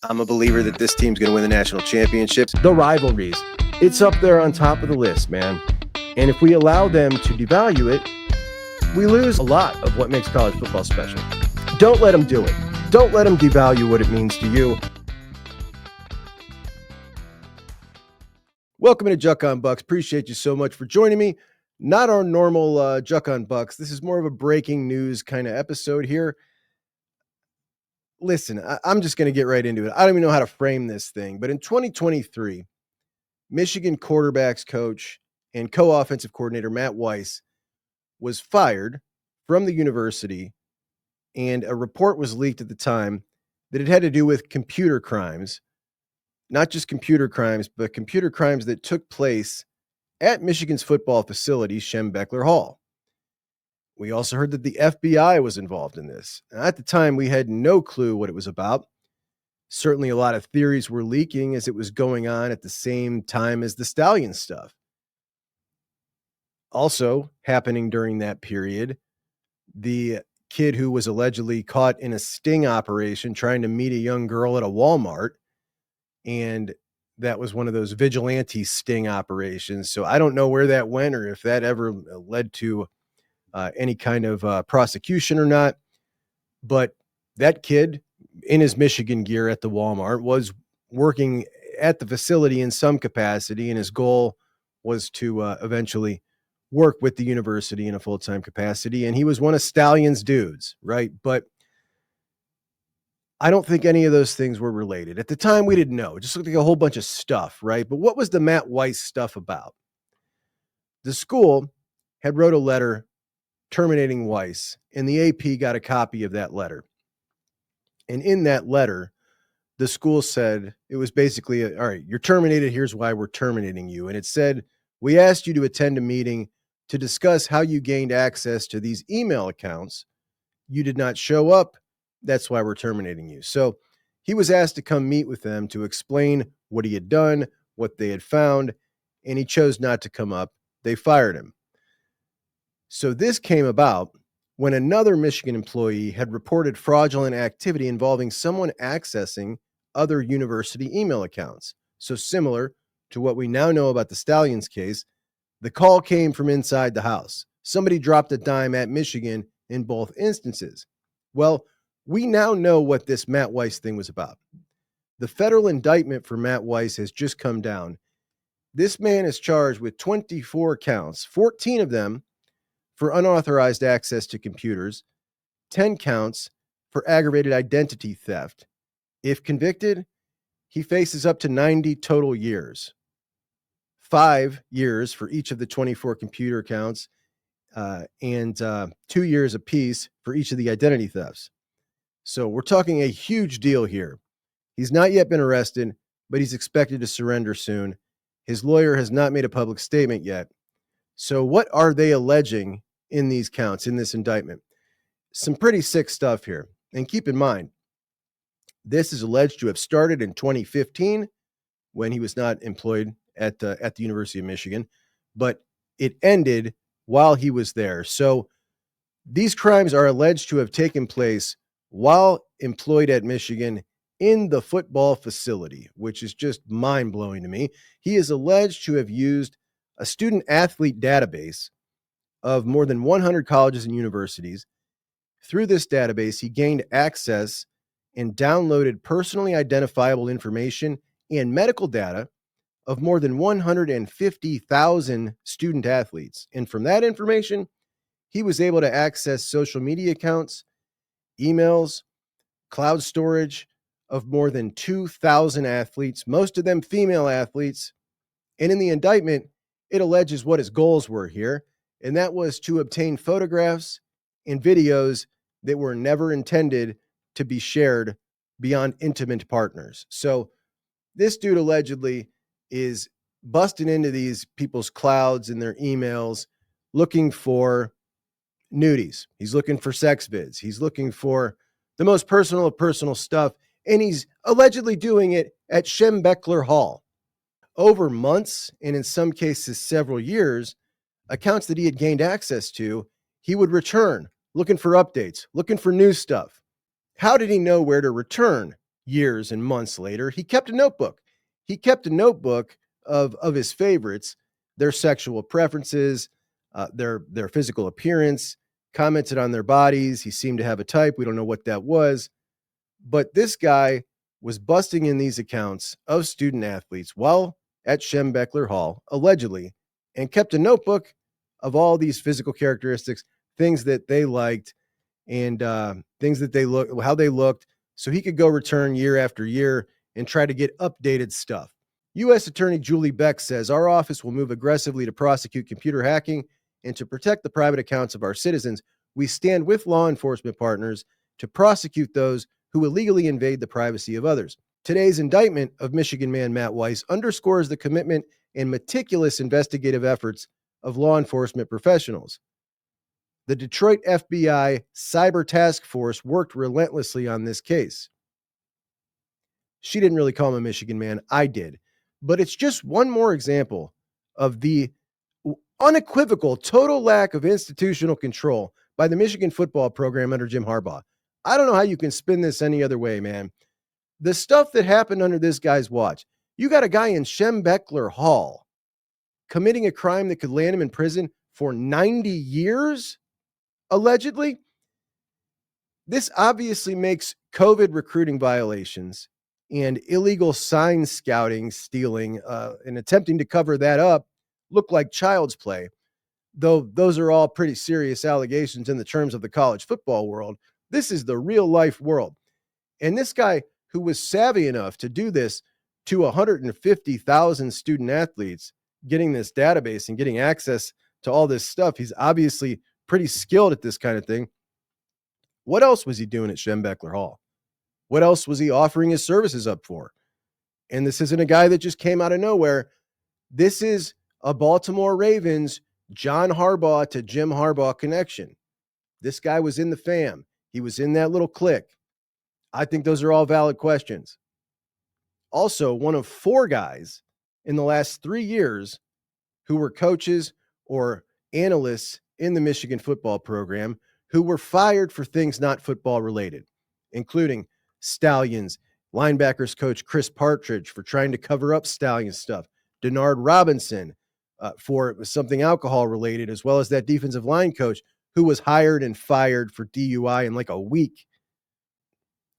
I'm a believer that this team's going to win the national championships. The rivalries, it's up there on top of the list, man. And if we allow them to devalue it, we lose a lot of what makes college football special. Don't let them do it. Don't let them devalue what it means to you. Welcome to JUCK on Bucks. Appreciate you so much for joining me. Not our normal JUCK on Bucks. This is more of a breaking news kind of episode here. Listen, I'm just going to get right into it. I don't even know how to frame this thing, but in 2023, Michigan quarterbacks coach and co-offensive coordinator Matt Weiss was fired from the university, and a report was leaked at the time that it had to do with computer crimes, not just computer crimes, but computer crimes that took place at Michigan's football facility, Schembechler Hall. We also heard that the FBI was involved in this. At the time, we had no clue what it was about. Certainly a lot of theories were leaking as it was going on at the same time as the Stallion stuff. Also happening during that period, the kid who was allegedly caught in a sting operation trying to meet a young girl at a Walmart, and that was one of those vigilante sting operations. So I don't know where that went or if that ever led to any kind of prosecution or not. But that kid in his Michigan gear at the Walmart was working at the facility in some capacity, and his goal was to eventually work with the university in a full-time capacity. And he was one of Stallion's dudes, right? But I don't think any of those things were related. At the time, we didn't know. It just looked like a whole bunch of stuff, right? But what was the Matt Weiss stuff about? The school had wrote a letter terminating Weiss, and the AP got a copy of that letter. And in that letter, the school said, it was basically, all right, you're terminated. Here's why we're terminating you. And it said, we asked you to attend a meeting to discuss how you gained access to these email accounts. You did not show up. That's why we're terminating you. So he was asked to come meet with them to explain what he had done, what they had found, and he chose not to come up. They fired him. So this came about when another Michigan employee had reported fraudulent activity involving someone accessing other university email accounts. So similar to what we now know about the Stallions case, the call came from inside the house. Somebody dropped a dime at Michigan in both instances. Well, we now know what this Matt Weiss thing was about. The federal indictment for Matt Weiss has just come down. This man is charged with 24 counts, 14 of them for unauthorized access to computers, 10 counts for aggravated identity theft. If convicted, he faces up to 90 total years. 5 years for each of the 24 computer counts, and 2 years apiece for each of the identity thefts. So we're talking a huge deal here. He's not yet been arrested, but he's expected to surrender soon. His lawyer has not made a public statement yet. So what are they alleging in these counts, in this indictment? Some pretty sick stuff here. And keep in mind, this is alleged to have started in 2015 when he was not employed at the University of Michigan, but it ended while he was there. So these crimes are alleged to have taken place while employed at Michigan in the football facility, which is just mind-blowing to me. He is alleged to have used a student-athlete database of more than 100 colleges and universities. Through this database, he gained access and downloaded personally identifiable information and medical data of more than 150,000 student athletes. And from that information, he was able to access social media accounts, emails, cloud storage of more than 2,000 athletes, most of them female athletes. And in the indictment, it alleges what his goals were here, and that was to obtain photographs and videos that were never intended to be shared beyond intimate partners. So this dude allegedly is busting into these people's clouds and their emails looking for nudies. He's looking for sex vids. He's looking for the most personal of personal stuff, and he's allegedly doing it at Schembechler Hall. Over months, and in some cases several years, accounts that he had gained access to, he would return, looking for updates, looking for new stuff. How did he know where to return? years and months later, he kept a notebook. He kept a notebook of his favorites, their sexual preferences, their physical appearance, commented on their bodies. He seemed to have a type. We don't know what that was. But this guy was busting in these accounts of student athletes while at Schembechler Hall, allegedly, and kept a notebook of all these physical characteristics, things that they liked, and things that how they looked, so he could go return year after year and try to get updated stuff. U.S. Attorney Julie Beck says our office will move aggressively to prosecute computer hacking and to protect the private accounts of our citizens. We stand with law enforcement partners to prosecute those who illegally invade the privacy of others. Today's indictment of Michigan man Matt Weiss underscores the commitment and meticulous investigative efforts of law enforcement professionals. The Detroit FBI Cyber Task Force worked relentlessly on this case. She didn't really call him a Michigan man. I did. But it's just one more example of the unequivocal total lack of institutional control by the Michigan football program under Jim Harbaugh. I don't know how you can spin this any other way, man. The stuff that happened under this guy's watch, you got a guy in Schembechler Hall committing a crime that could land him in prison for 90 years, allegedly. This obviously makes COVID recruiting violations and illegal sign scouting, stealing, and attempting to cover that up look like child's play, though those are all pretty serious allegations in the terms of the college football world. This is the real life world. And this guy who was savvy enough to do this to 150,000 student athletes, getting this database and getting access to all this stuff, he's obviously pretty skilled at this kind of thing. What else was he doing at Schembechler Hall? What else was he offering his services up for? And this isn't a guy that just came out of nowhere. This is a Baltimore Ravens, John Harbaugh to Jim Harbaugh connection. This guy was in the fam. He was in that little clique. I think those are all valid questions. Also, one of 4 guys in the last 3 years who were coaches or analysts in the Michigan football program who were fired for things not football related, including Stallions, linebackers coach Chris Partridge for trying to cover up Stallions stuff, Denard Robinson for something alcohol related, as well as that defensive line coach who was hired and fired for DUI in like a week.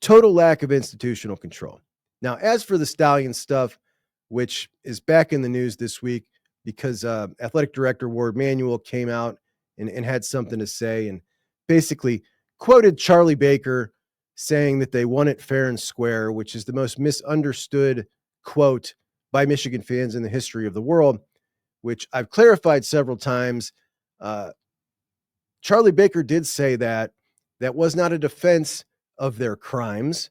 Total lack of institutional control. Now, as for the Stallions stuff, which is back in the news this week because athletic director Ward Manuel came out and had something to say and basically quoted Charlie Baker saying that they won it fair and square, which is the most misunderstood quote by Michigan fans in the history of the world, which I've clarified several times. Charlie Baker did say that was not a defense of their crimes.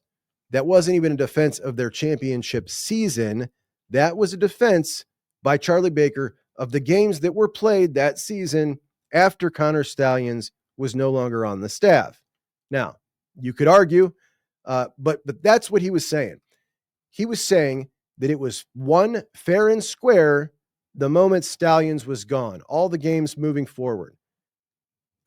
That wasn't even a defense of their championship season. That was a defense by Charlie Baker of the games that were played that season after Connor Stallions was no longer on the staff. Now, you could argue, but that's what he was saying. He was saying that it was won fair and square the moment Stallions was gone, all the games moving forward.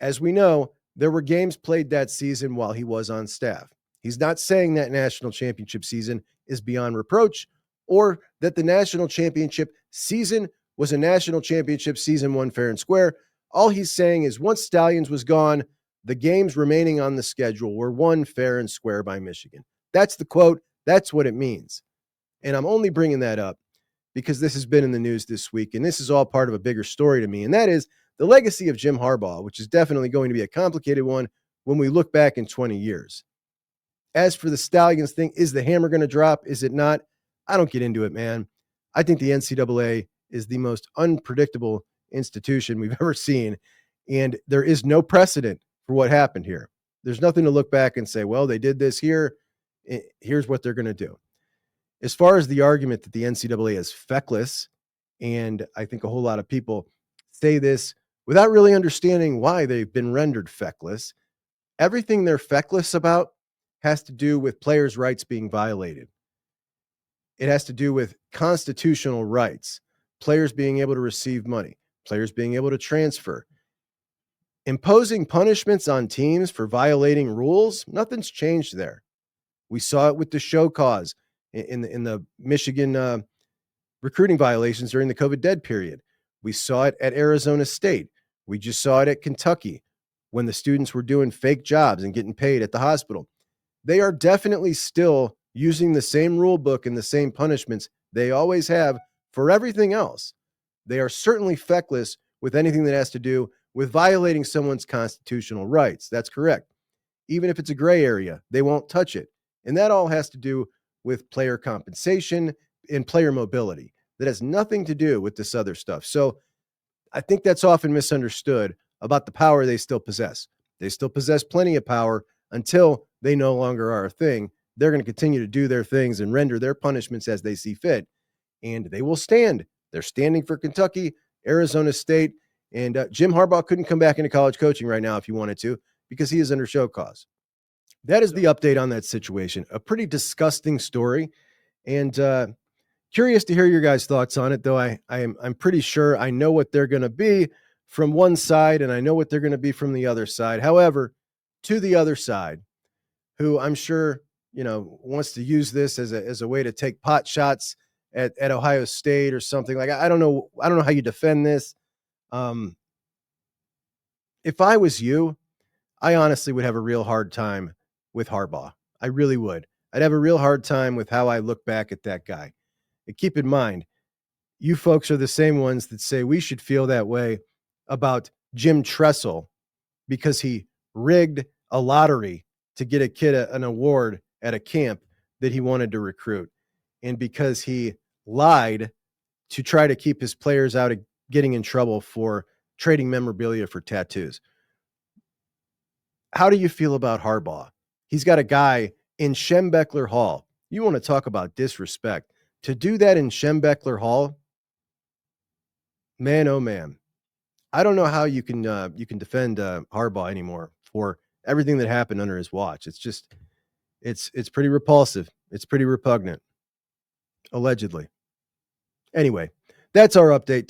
As we know, there were games played that season while he was on staff. He's not saying that national championship season is beyond reproach or that the national championship season was a national championship season won fair and square. All he's saying is once Stallions was gone, the games remaining on the schedule were won fair and square by Michigan. That's the quote. That's what it means. And I'm only bringing that up because this has been in the news this week, and this is all part of a bigger story to me, and that is the legacy of Jim Harbaugh, which is definitely going to be a complicated one when we look back in 20 years. As for the Stallions thing, is the hammer going to drop? Is it not? I don't get into it, man. I think the NCAA is the most unpredictable institution we've ever seen, and there is no precedent for what happened here. There's nothing to look back and say, well, they did this here. Here's what they're going to do. As far as the argument that the NCAA is feckless, and I think a whole lot of people say this without really understanding why they've been rendered feckless, everything they're feckless about has to do with players' rights being violated. It has to do with constitutional rights, players being able to receive money, players being able to transfer. Imposing punishments on teams for violating rules, nothing's changed there. We saw it with the show cause in the Michigan recruiting violations during the COVID dead period. We saw it at Arizona State. We just saw it at Kentucky when the students were doing fake jobs and getting paid at the hospital. They are definitely still using the same rule book and the same punishments they always have for everything else. They are certainly feckless with anything that has to do with violating someone's constitutional rights. That's correct. Even if it's a gray area, they won't touch it. And that all has to do with player compensation and player mobility. That has nothing to do with this other stuff. So I think that's often misunderstood about the power they still possess. They still possess plenty of power until they no longer are a thing. They're going to continue to do their things and render their punishments as they see fit. And they will stand. They're standing for Kentucky, Arizona State, and Jim Harbaugh couldn't come back into college coaching right now if he wanted to because he is under show cause. That is the update on that situation. A pretty disgusting story, and curious to hear your guys' thoughts on it. Though I'm pretty sure I know what they're going to be from one side, and I know what they're going to be from the other side. However, to the other side, who I'm sure wants to use this as a way to take pot shots at Ohio State or something. Like I don't know how you defend this. If I was you, I honestly would have a real hard time with Harbaugh. I really would. I'd have a real hard time with how I look back at that guy. And keep in mind, you folks are the same ones that say we should feel that way about Jim Tressel because he rigged a lottery to get a kid an award at a camp that he wanted to recruit. And because he lied to try to keep his players out of getting in trouble for trading memorabilia for tattoos. How do you feel about Harbaugh? He's got a guy in Schembechler Hall. You want to talk about disrespect. To do that in Schembechler Hall, man, oh man. I don't know how you can defend Harbaugh anymore for everything that happened under his watch. It's just, it's pretty repulsive. It's pretty repugnant, allegedly. Anyway, that's our update. Talk